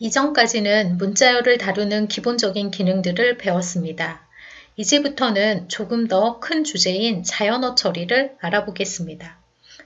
이전까지는 문자열을 다루는 기본적인 기능들을 배웠습니다. 이제부터는 조금 더 큰 주제인 자연어 처리를 알아보겠습니다.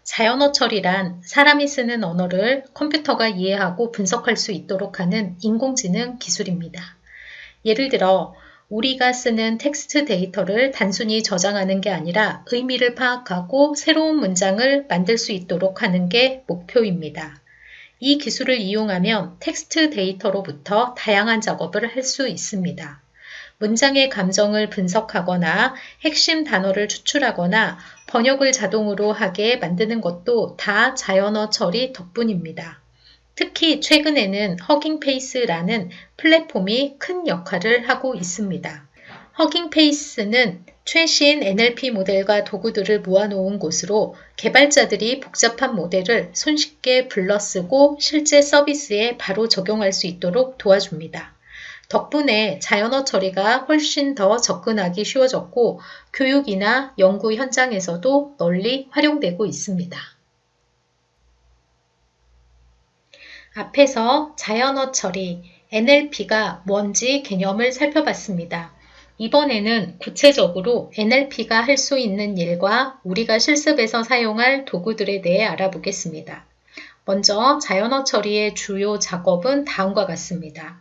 자연어 처리란 사람이 쓰는 언어를 컴퓨터가 이해하고 분석할 수 있도록 하는 인공지능 기술입니다. 예를 들어 우리가 쓰는 텍스트 데이터를 단순히 저장하는 게 아니라 의미를 파악하고 새로운 문장을 만들 수 있도록 하는 게 목표입니다. 이 기술을 이용하면 텍스트 데이터로부터 다양한 작업을 할 수 있습니다. 문장의 감정을 분석하거나 핵심 단어를 추출하거나 번역을 자동으로 하게 만드는 것도 다 자연어 처리 덕분입니다. 특히 최근에는 허깅페이스라는 플랫폼이 큰 역할을 하고 있습니다. 허깅페이스는 최신 NLP 모델과 도구들을 모아놓은 곳으로 개발자들이 복잡한 모델을 손쉽게 불러쓰고 실제 서비스에 바로 적용할 수 있도록 도와줍니다. 덕분에 자연어 처리가 훨씬 더 접근하기 쉬워졌고 교육이나 연구 현장에서도 널리 활용되고 있습니다. 앞에서 자연어 처리, NLP가 뭔지 개념을 살펴봤습니다. 이번에는 구체적으로 NLP가 할 수 있는 일과 우리가 실습에서 사용할 도구들에 대해 알아보겠습니다. 먼저 자연어 처리의 주요 작업은 다음과 같습니다.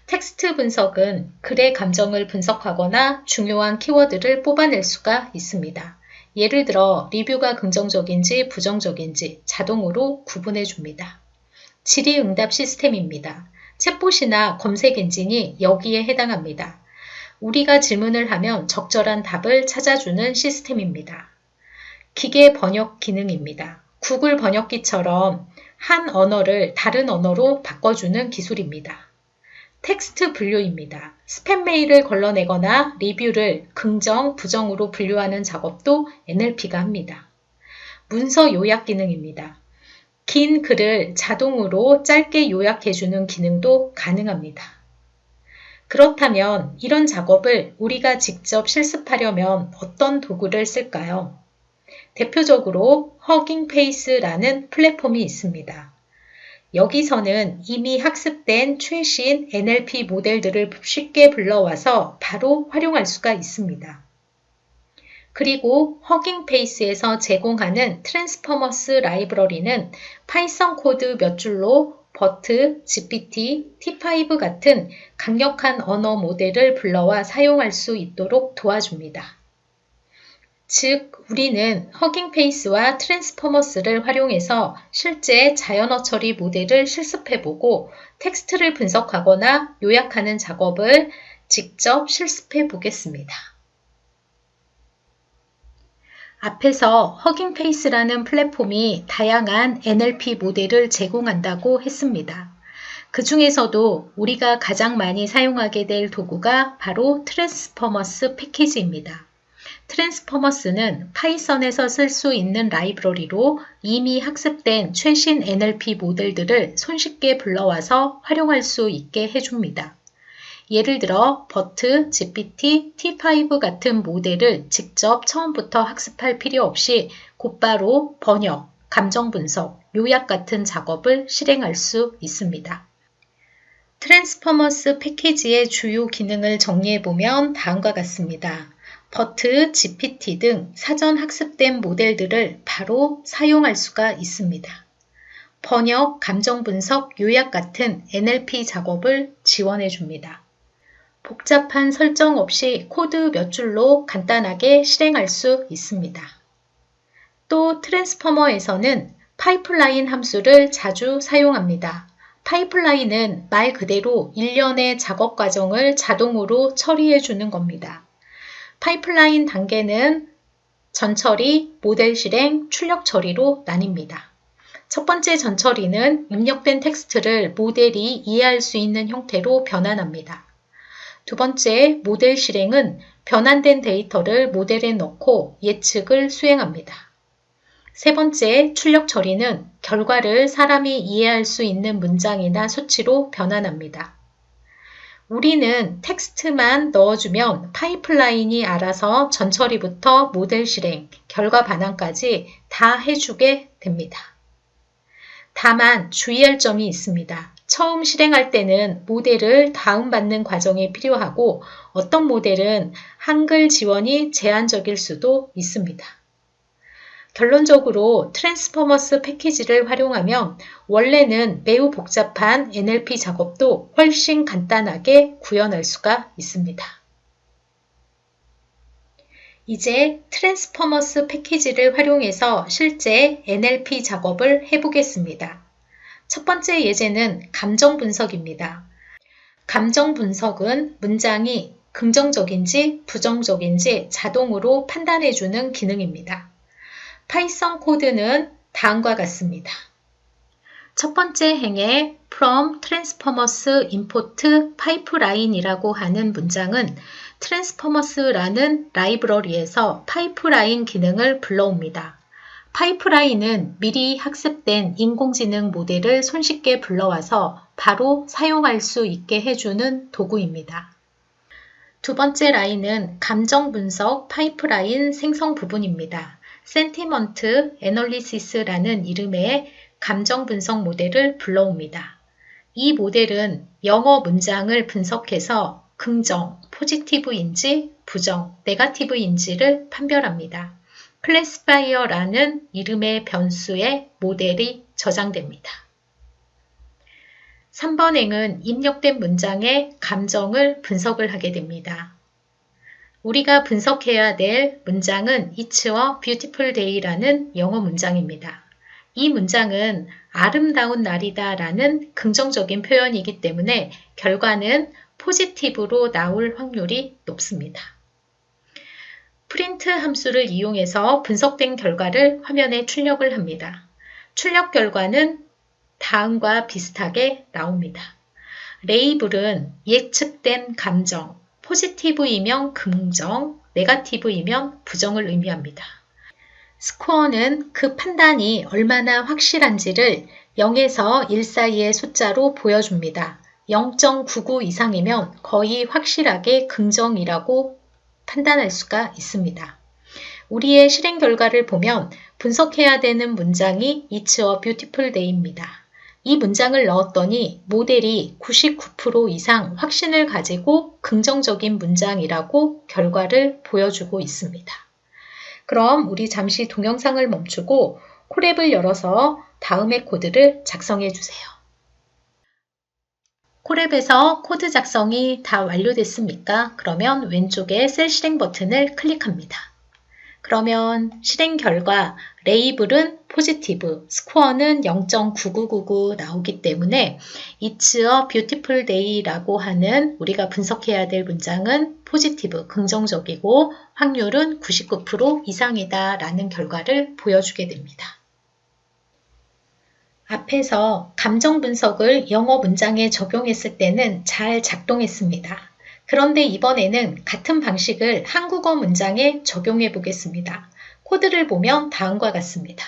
텍스트 분석은 글의 감정을 분석하거나 중요한 키워드를 뽑아낼 수가 있습니다. 예를 들어 리뷰가 긍정적인지 부정적인지 자동으로 구분해 줍니다. 질의응답 시스템입니다. 챗봇이나 검색 엔진이 여기에 해당합니다. 우리가 질문을 하면 적절한 답을 찾아주는 시스템입니다. 기계 번역 기능입니다. 구글 번역기처럼 한 언어를 다른 언어로 바꿔주는 기술입니다. 텍스트 분류입니다. 스팸 메일을 걸러내거나 리뷰를 긍정, 부정으로 분류하는 작업도 NLP가 합니다. 문서 요약 기능입니다. 긴 글을 자동으로 짧게 요약해주는 기능도 가능합니다. 그렇다면 이런 작업을 우리가 직접 실습하려면 어떤 도구를 쓸까요? 대표적으로 허깅페이스라는 플랫폼이 있습니다. 여기서는 이미 학습된 최신 NLP 모델들을 쉽게 불러와서 바로 활용할 수가 있습니다. 그리고 허깅페이스에서 제공하는 트랜스포머스 라이브러리는 파이썬 코드 몇 줄로 버트, GPT, T5 같은 강력한 언어 모델을 불러와 사용할 수 있도록 도와줍니다. 즉, 우리는 허깅페이스와 트랜스포머스를 활용해서 실제 자연어 처리 모델을 실습해보고 텍스트를 분석하거나 요약하는 작업을 직접 실습해 보겠습니다. 앞에서 허깅페이스라는 플랫폼이 다양한 NLP 모델을 제공한다고 했습니다. 그 중에서도 우리가 가장 많이 사용하게 될 도구가 바로 트랜스포머스 패키지입니다. 트랜스포머스는 파이썬에서 쓸 수 있는 라이브러리로 이미 학습된 최신 NLP 모델들을 손쉽게 불러와서 활용할 수 있게 해줍니다. 예를 들어 버트, GPT, T5 같은 모델을 직접 처음부터 학습할 필요 없이 곧바로 번역, 감정 분석, 요약 같은 작업을 실행할 수 있습니다. 트랜스포머스 패키지의 주요 기능을 정리해보면 다음과 같습니다. 버트, GPT 등 사전 학습된 모델들을 바로 사용할 수가 있습니다. 번역, 감정 분석, 요약 같은 NLP 작업을 지원해 줍니다. 복잡한 설정 없이 코드 몇 줄로 간단하게 실행할 수 있습니다. 또 트랜스포머에서는 파이프라인 함수를 자주 사용합니다. 파이프라인은 말 그대로 일련의 작업 과정을 자동으로 처리해 주는 겁니다. 파이프라인 단계는 전처리, 모델 실행, 출력 처리로 나뉩니다. 첫 번째 전처리는 입력된 텍스트를 모델이 이해할 수 있는 형태로 변환합니다. 두 번째 모델 실행은 변환된 데이터를 모델에 넣고 예측을 수행합니다. 세 번째 출력 처리는 결과를 사람이 이해할 수 있는 문장이나 수치로 변환합니다. 우리는 텍스트만 넣어주면 파이프라인이 알아서 전처리부터 모델 실행, 결과 반환까지 다 해주게 됩니다. 다만 주의할 점이 있습니다. 처음 실행할 때는 모델을 다운받는 과정이 필요하고 어떤 모델은 한글 지원이 제한적일 수도 있습니다. 결론적으로 트랜스포머스 패키지를 활용하면 원래는 매우 복잡한 NLP 작업도 훨씬 간단하게 구현할 수가 있습니다. 이제 트랜스포머스 패키지를 활용해서 실제 NLP 작업을 해보겠습니다. 첫 번째 예제는 감정 분석입니다. 감정 분석은 문장이 긍정적인지 부정적인지 자동으로 판단해주는 기능입니다. 파이썬 코드는 다음과 같습니다. 첫 번째 행에 from transformers import pipeline이라고 하는 문장은 transformers라는 라이브러리에서 파이프라인 기능을 불러옵니다. 파이프라인은 미리 학습된 인공지능 모델을 손쉽게 불러와서 바로 사용할 수 있게 해주는 도구입니다. 두 번째 라인은 감정 분석 파이프라인 생성 부분입니다. 센티먼트 애널리시스라는 이름의 감정 분석 모델을 불러옵니다. 이 모델은 영어 문장을 분석해서 긍정, 포지티브인지 부정, 네거티브인지를 판별합니다. 클래시파이어라는 이름의 변수에 모델이 저장됩니다. 3번 행은 입력된 문장의 감정을 분석을 하게 됩니다. 우리가 분석해야 될 문장은 It's a beautiful day라는 영어 문장입니다. 이 문장은 아름다운 날이다 라는 긍정적인 표현이기 때문에 결과는 포지티브로 나올 확률이 높습니다. 프린트 함수를 이용해서 분석된 결과를 화면에 출력을 합니다. 출력 결과는 다음과 비슷하게 나옵니다. 레이블은 예측된 감정, 포지티브이면 긍정, 네거티브이면 부정을 의미합니다. 스코어는 그 판단이 얼마나 확실한지를 0에서 1 사이의 숫자로 보여줍니다. 0.99 이상이면 거의 확실하게 긍정이라고 판단할 수가 있습니다. 우리의 실행 결과를 보면 분석해야 되는 문장이 It's a beautiful day입니다. 이 문장을 넣었더니 모델이 99% 이상 확신을 가지고 긍정적인 문장이라고 결과를 보여주고 있습니다. 그럼 우리 잠시 동영상을 멈추고 콜앱을 열어서 다음의 코드를 작성해 주세요. 콜앱에서 코드 작성이 다 완료됐습니까? 그러면 왼쪽에 셀 실행 버튼을 클릭합니다. 그러면 실행 결과 레이블은 포지티브, 스코어는 0.9999 나오기 때문에 It's a beautiful day라고 하는 우리가 분석해야 될 문장은 포지티브, 긍정적이고 확률은 99% 이상이다 라는 결과를 보여주게 됩니다. 앞에서 감정 분석을 영어 문장에 적용했을 때는 잘 작동했습니다. 그런데 이번에는 같은 방식을 한국어 문장에 적용해 보겠습니다. 코드를 보면 다음과 같습니다.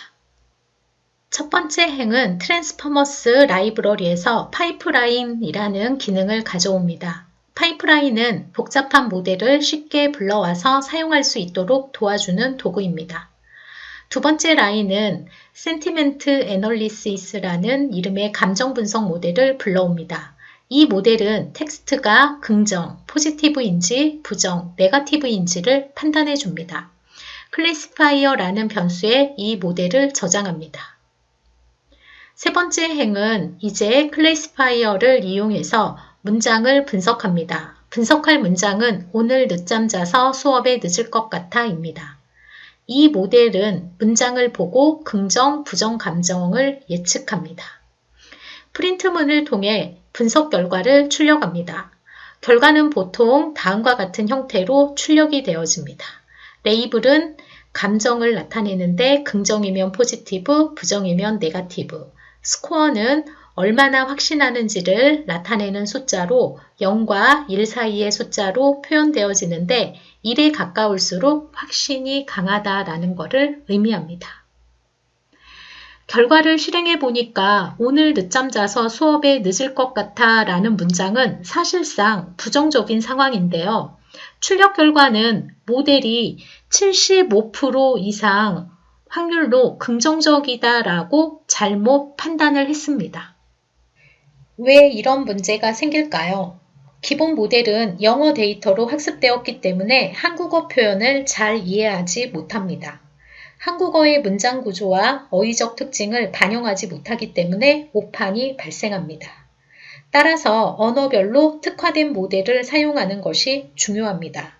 첫 번째 행은 트랜스포머스 라이브러리에서 파이프라인이라는 기능을 가져옵니다. 파이프라인은 복잡한 모델을 쉽게 불러와서 사용할 수 있도록 도와주는 도구입니다. 두 번째 라인은 센티멘트 애널리시스라는 이름의 감정 분석 모델을 불러옵니다. 이 모델은 텍스트가 긍정, 포지티브인지 부정, 네거티브인지를 판단해 줍니다. 클래시파이어라는 변수에 이 모델을 저장합니다. 세 번째 행은 이제 클래시파이어를 이용해서 문장을 분석합니다. 분석할 문장은 오늘 늦잠 자서 수업에 늦을 것 같아 입니다. 이 모델은 문장을 보고 긍정, 부정 감정을 예측합니다. 프린트문을 통해 분석 결과를 출력합니다. 결과는 보통 다음과 같은 형태로 출력이 되어집니다. 레이블은 감정을 나타내는데 긍정이면 포지티브, 부정이면 네거티브. 스코어는 얼마나 확신하는지를 나타내는 숫자로 0과 1 사이의 숫자로 표현되어지는데 1에 가까울수록 확신이 강하다라는 것을 의미합니다. 결과를 실행해 보니까 오늘 늦잠 자서 수업에 늦을 것 같아 라는 문장은 사실상 부정적인 상황인데요. 출력 결과는 모델이 75% 이상 확률로 긍정적이다라고 잘못 판단을 했습니다. 왜 이런 문제가 생길까요? 기본 모델은 영어 데이터로 학습되었기 때문에 한국어 표현을 잘 이해하지 못합니다. 한국어의 문장 구조와 어휘적 특징을 반영하지 못하기 때문에 오판이 발생합니다. 따라서 언어별로 특화된 모델을 사용하는 것이 중요합니다.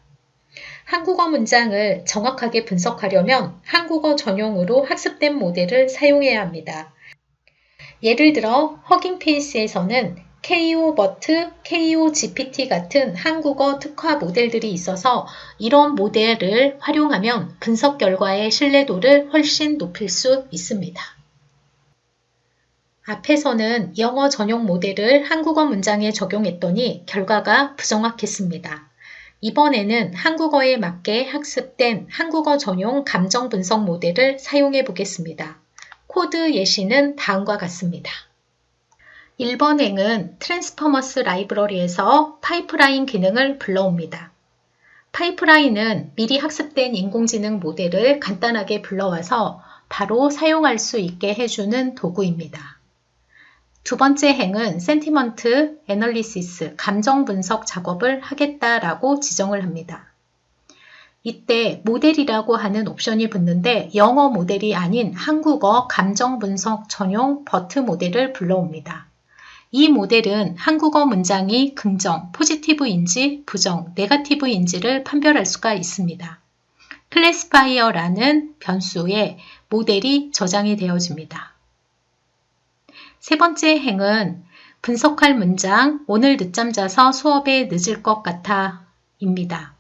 한국어 문장을 정확하게 분석하려면 한국어 전용으로 학습된 모델을 사용해야 합니다. 예를 들어 허깅페이스에서는 KOBOT, KOGPT 같은 한국어 특화 모델들이 있어서 이런 모델을 활용하면 분석 결과의 신뢰도를 훨씬 높일 수 있습니다. 앞에서는 영어 전용 모델을 한국어 문장에 적용했더니 결과가 부정확했습니다. 이번에는 한국어에 맞게 학습된 한국어 전용 감정 분석 모델을 사용해 보겠습니다. 코드 예시는 다음과 같습니다. 1번 행은 트랜스포머스 라이브러리에서 파이프라인 기능을 불러옵니다. 파이프라인은 미리 학습된 인공지능 모델을 간단하게 불러와서 바로 사용할 수 있게 해주는 도구입니다. 두 번째 행은 센티먼트 애널리시스, 감정 분석 작업을 하겠다라고 지정을 합니다. 이때 모델이라고 하는 옵션이 붙는데 영어 모델이 아닌 한국어 감정 분석 전용 버트 모델을 불러옵니다. 이 모델은 한국어 문장이 긍정, 포지티브인지 부정, 네거티브인지를 판별할 수가 있습니다. 클래시파이어라는 변수에 모델이 저장이 되어집니다. 세 번째 행은 분석할 문장, 오늘 늦잠 자서 수업에 늦을 것 같아 입니다.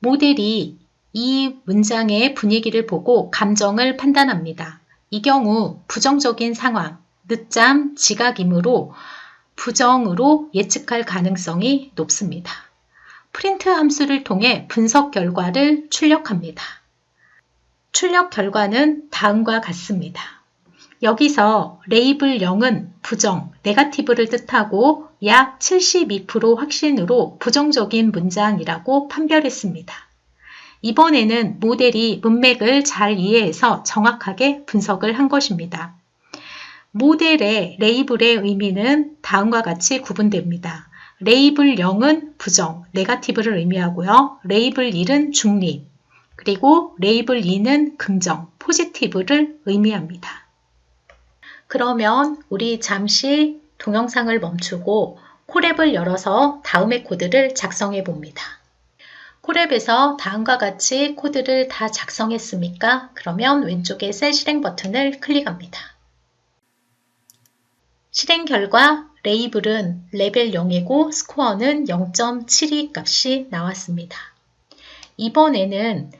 모델이 이 문장의 분위기를 보고 감정을 판단합니다. 이 경우 부정적인 상황, 늦잠, 지각이므로 부정으로 예측할 가능성이 높습니다. 프린트 함수를 통해 분석 결과를 출력합니다. 출력 결과는 다음과 같습니다. 여기서 레이블 0은 부정, 네거티브를 뜻하고 약 72% 확신으로 부정적인 문장이라고 판별했습니다. 이번에는 모델이 문맥을 잘 이해해서 정확하게 분석을 한 것입니다. 모델의 레이블의 의미는 다음과 같이 구분됩니다. 레이블 0은 부정, 네거티브를 의미하고요. 레이블 1은 중립, 그리고 레이블 2는 긍정, 포지티브를 의미합니다. 그러면 우리 잠시 동영상을 멈추고 콜앱을 열어서 다음의 코드를 작성해 봅니다. 콜앱에서 다음과 같이 코드를 다 작성했습니까? 그러면 왼쪽에 셀 실행 버튼을 클릭합니다. 실행 결과 레이블은 레벨 0이고 스코어는 0.72 값이 나왔습니다. 이번에는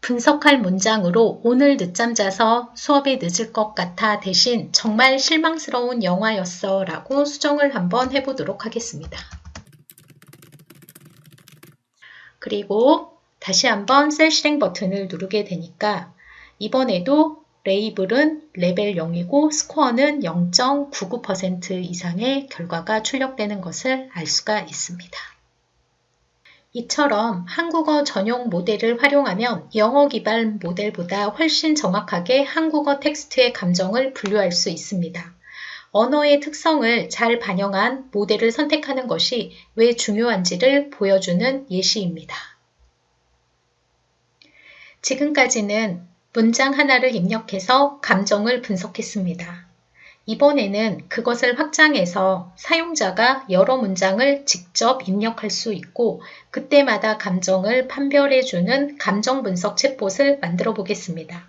분석할 문장으로 오늘 늦잠 자서 수업에 늦을 것 같아 대신 정말 실망스러운 영화였어 라고 수정을 한번 해보도록 하겠습니다. 그리고 다시 한번 셀 실행 버튼을 누르게 되니까 이번에도 레이블은 레벨 0이고 스코어는 0.99% 이상의 결과가 출력되는 것을 알 수가 있습니다. 이처럼 한국어 전용 모델을 활용하면 영어 기반 모델보다 훨씬 정확하게 한국어 텍스트의 감정을 분류할 수 있습니다. 언어의 특성을 잘 반영한 모델을 선택하는 것이 왜 중요한지를 보여주는 예시입니다. 지금까지는 문장 하나를 입력해서 감정을 분석했습니다. 이번에는 그것을 확장해서 사용자가 여러 문장을 직접 입력할 수 있고 그때마다 감정을 판별해주는 감정 분석 챗봇을 만들어 보겠습니다.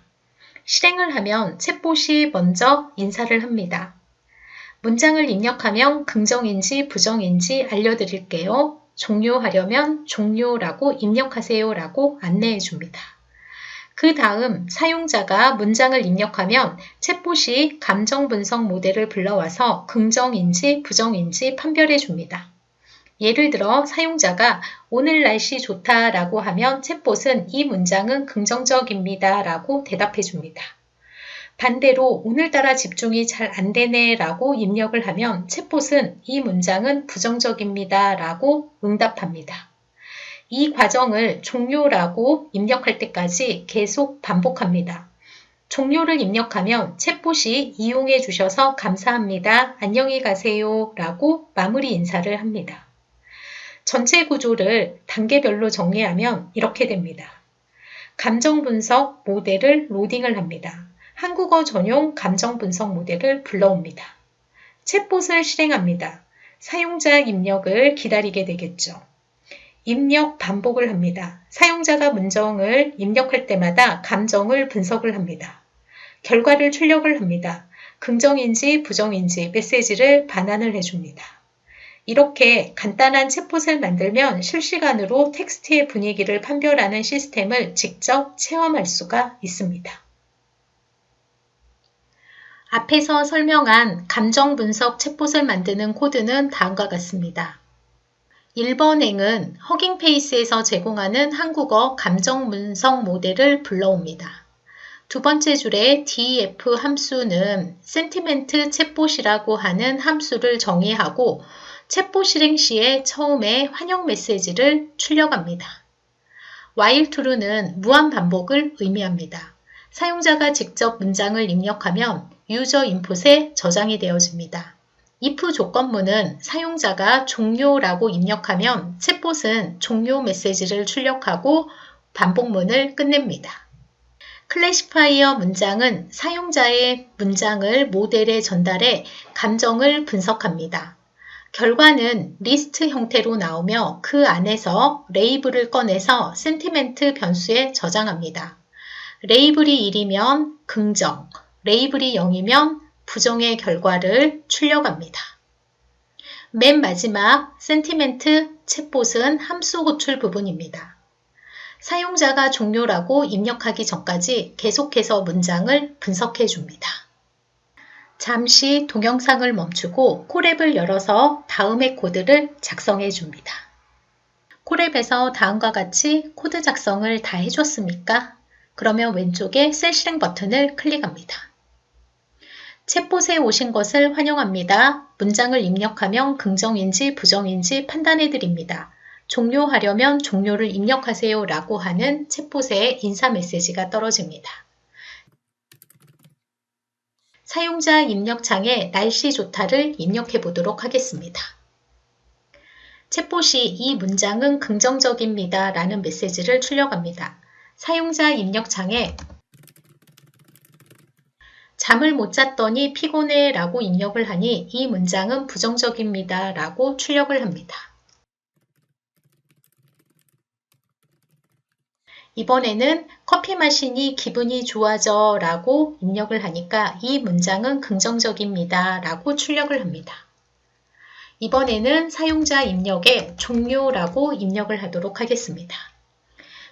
실행을 하면 챗봇이 먼저 인사를 합니다. 문장을 입력하면 긍정인지 부정인지 알려드릴게요. 종료하려면 종료라고 입력하세요 라고 안내해 줍니다. 그 다음 사용자가 문장을 입력하면 챗봇이 감정 분석 모델을 불러와서 긍정인지 부정인지 판별해 줍니다. 예를 들어 사용자가 오늘 날씨 좋다 라고 하면 챗봇은 이 문장은 긍정적입니다 라고 대답해 줍니다. 반대로 오늘따라 집중이 잘 안 되네 라고 입력을 하면 챗봇은 이 문장은 부정적입니다 라고 응답합니다. 이 과정을 종료라고 입력할 때까지 계속 반복합니다. 종료를 입력하면 챗봇이 이용해 주셔서 감사합니다. 안녕히 가세요. 라고 마무리 인사를 합니다. 전체 구조를 단계별로 정리하면 이렇게 됩니다. 감정 분석 모델을 로딩을 합니다. 한국어 전용 감정 분석 모델을 불러옵니다. 챗봇을 실행합니다. 사용자 입력을 기다리게 되겠죠. 입력 반복을 합니다. 사용자가 문장을 입력할 때마다 감정을 분석을 합니다. 결과를 출력을 합니다. 긍정인지 부정인지 메시지를 반환을 해줍니다. 이렇게 간단한 챗봇을 만들면 실시간으로 텍스트의 분위기를 판별하는 시스템을 직접 체험할 수가 있습니다. 앞에서 설명한 감정 분석 챗봇을 만드는 코드는 다음과 같습니다. 1번 행은 허깅페이스에서 제공하는 한국어 감정 분석 모델을 불러옵니다. 두 번째 줄의 def 함수는 센티멘트 챗봇이라고 하는 함수를 정의하고 챗봇 실행 시에 처음에 환영 메시지를 출력합니다. while true는 무한 반복을 의미합니다. 사용자가 직접 문장을 입력하면 유저 인풋에 저장이 되어집니다. if 조건문은 사용자가 종료라고 입력하면 챗봇은 종료 메시지를 출력하고 반복문을 끝냅니다. 클래시파이어 문장은 사용자의 문장을 모델에 전달해 감정을 분석합니다. 결과는 리스트 형태로 나오며 그 안에서 레이블을 꺼내서 센티멘트 변수에 저장합니다. 레이블이 1이면 긍정, 레이블이 0이면 부정의 결과를 출력합니다. 맨 마지막 센티멘트 챗봇은 함수 호출 부분입니다. 사용자가 종료라고 입력하기 전까지 계속해서 문장을 분석해 줍니다. 잠시 동영상을 멈추고 콜앱을 열어서 다음의 코드를 작성해 줍니다. 콜앱에서 다음과 같이 코드 작성을 다 해줬습니까? 그러면 왼쪽에 셀 실행 버튼을 클릭합니다. 챗봇에 오신 것을 환영합니다. 문장을 입력하면 긍정인지 부정인지 판단해 드립니다. 종료하려면 종료를 입력하세요 라고 하는 챗봇의 인사 메시지가 떨어집니다. 사용자 입력창에 날씨 좋다를 입력해 보도록 하겠습니다. 챗봇이 이 문장은 긍정적입니다 라는 메시지를 출력합니다. 사용자 입력창에 잠을 못 잤더니 피곤해 라고 입력을 하니 이 문장은 부정적입니다 라고 출력을 합니다. 이번에는 커피 마시니 기분이 좋아져 라고 입력을 하니까 이 문장은 긍정적입니다 라고 출력을 합니다. 이번에는 사용자 입력에 종료라고 입력을 하도록 하겠습니다.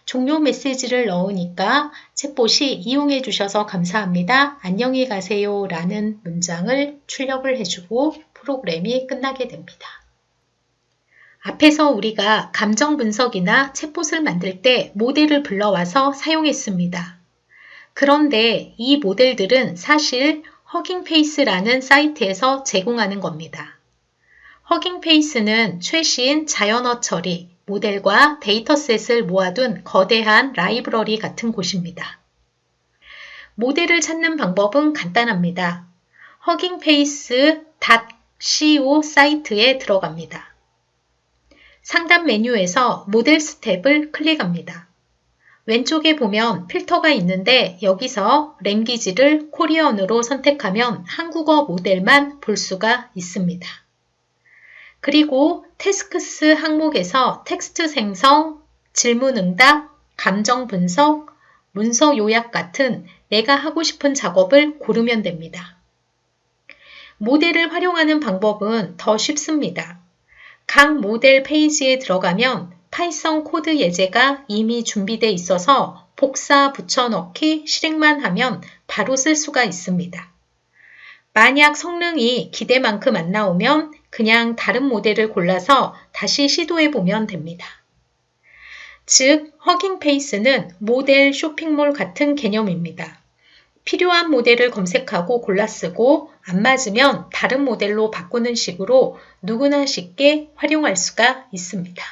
종료 메시지를 넣으니까 챗봇이 이용해 주셔서 감사합니다. 안녕히 가세요 라는 문장을 출력을 해주고 프로그램이 끝나게 됩니다. 앞에서 우리가 감정 분석이나 챗봇을 만들 때 모델을 불러와서 사용했습니다. 그런데 이 모델들은 사실 허깅페이스라는 사이트에서 제공하는 겁니다. 허깅페이스는 최신 자연어 처리, 모델과 데이터셋을 모아둔 거대한 라이브러리 같은 곳입니다. 모델을 찾는 방법은 간단합니다. huggingface.co 사이트에 들어갑니다. 상단 메뉴에서 모델 스텝을 클릭합니다. 왼쪽에 보면 필터가 있는데 여기서 랭귀지를 코리언으로 선택하면 한국어 모델만 볼 수가 있습니다. 그리고 태스크스 항목에서 텍스트 생성, 질문 응답, 감정 분석, 문서 요약 같은 내가 하고 싶은 작업을 고르면 됩니다. 모델을 활용하는 방법은 더 쉽습니다. 각 모델 페이지에 들어가면 파이썬 코드 예제가 이미 준비되어 있어서 복사 붙여넣기 실행만 하면 바로 쓸 수가 있습니다. 만약 성능이 기대만큼 안 나오면 그냥 다른 모델을 골라서 다시 시도해 보면 됩니다. 즉, 허깅페이스는 모델 쇼핑몰 같은 개념입니다. 필요한 모델을 검색하고 골라 쓰고 안 맞으면 다른 모델로 바꾸는 식으로 누구나 쉽게 활용할 수가 있습니다.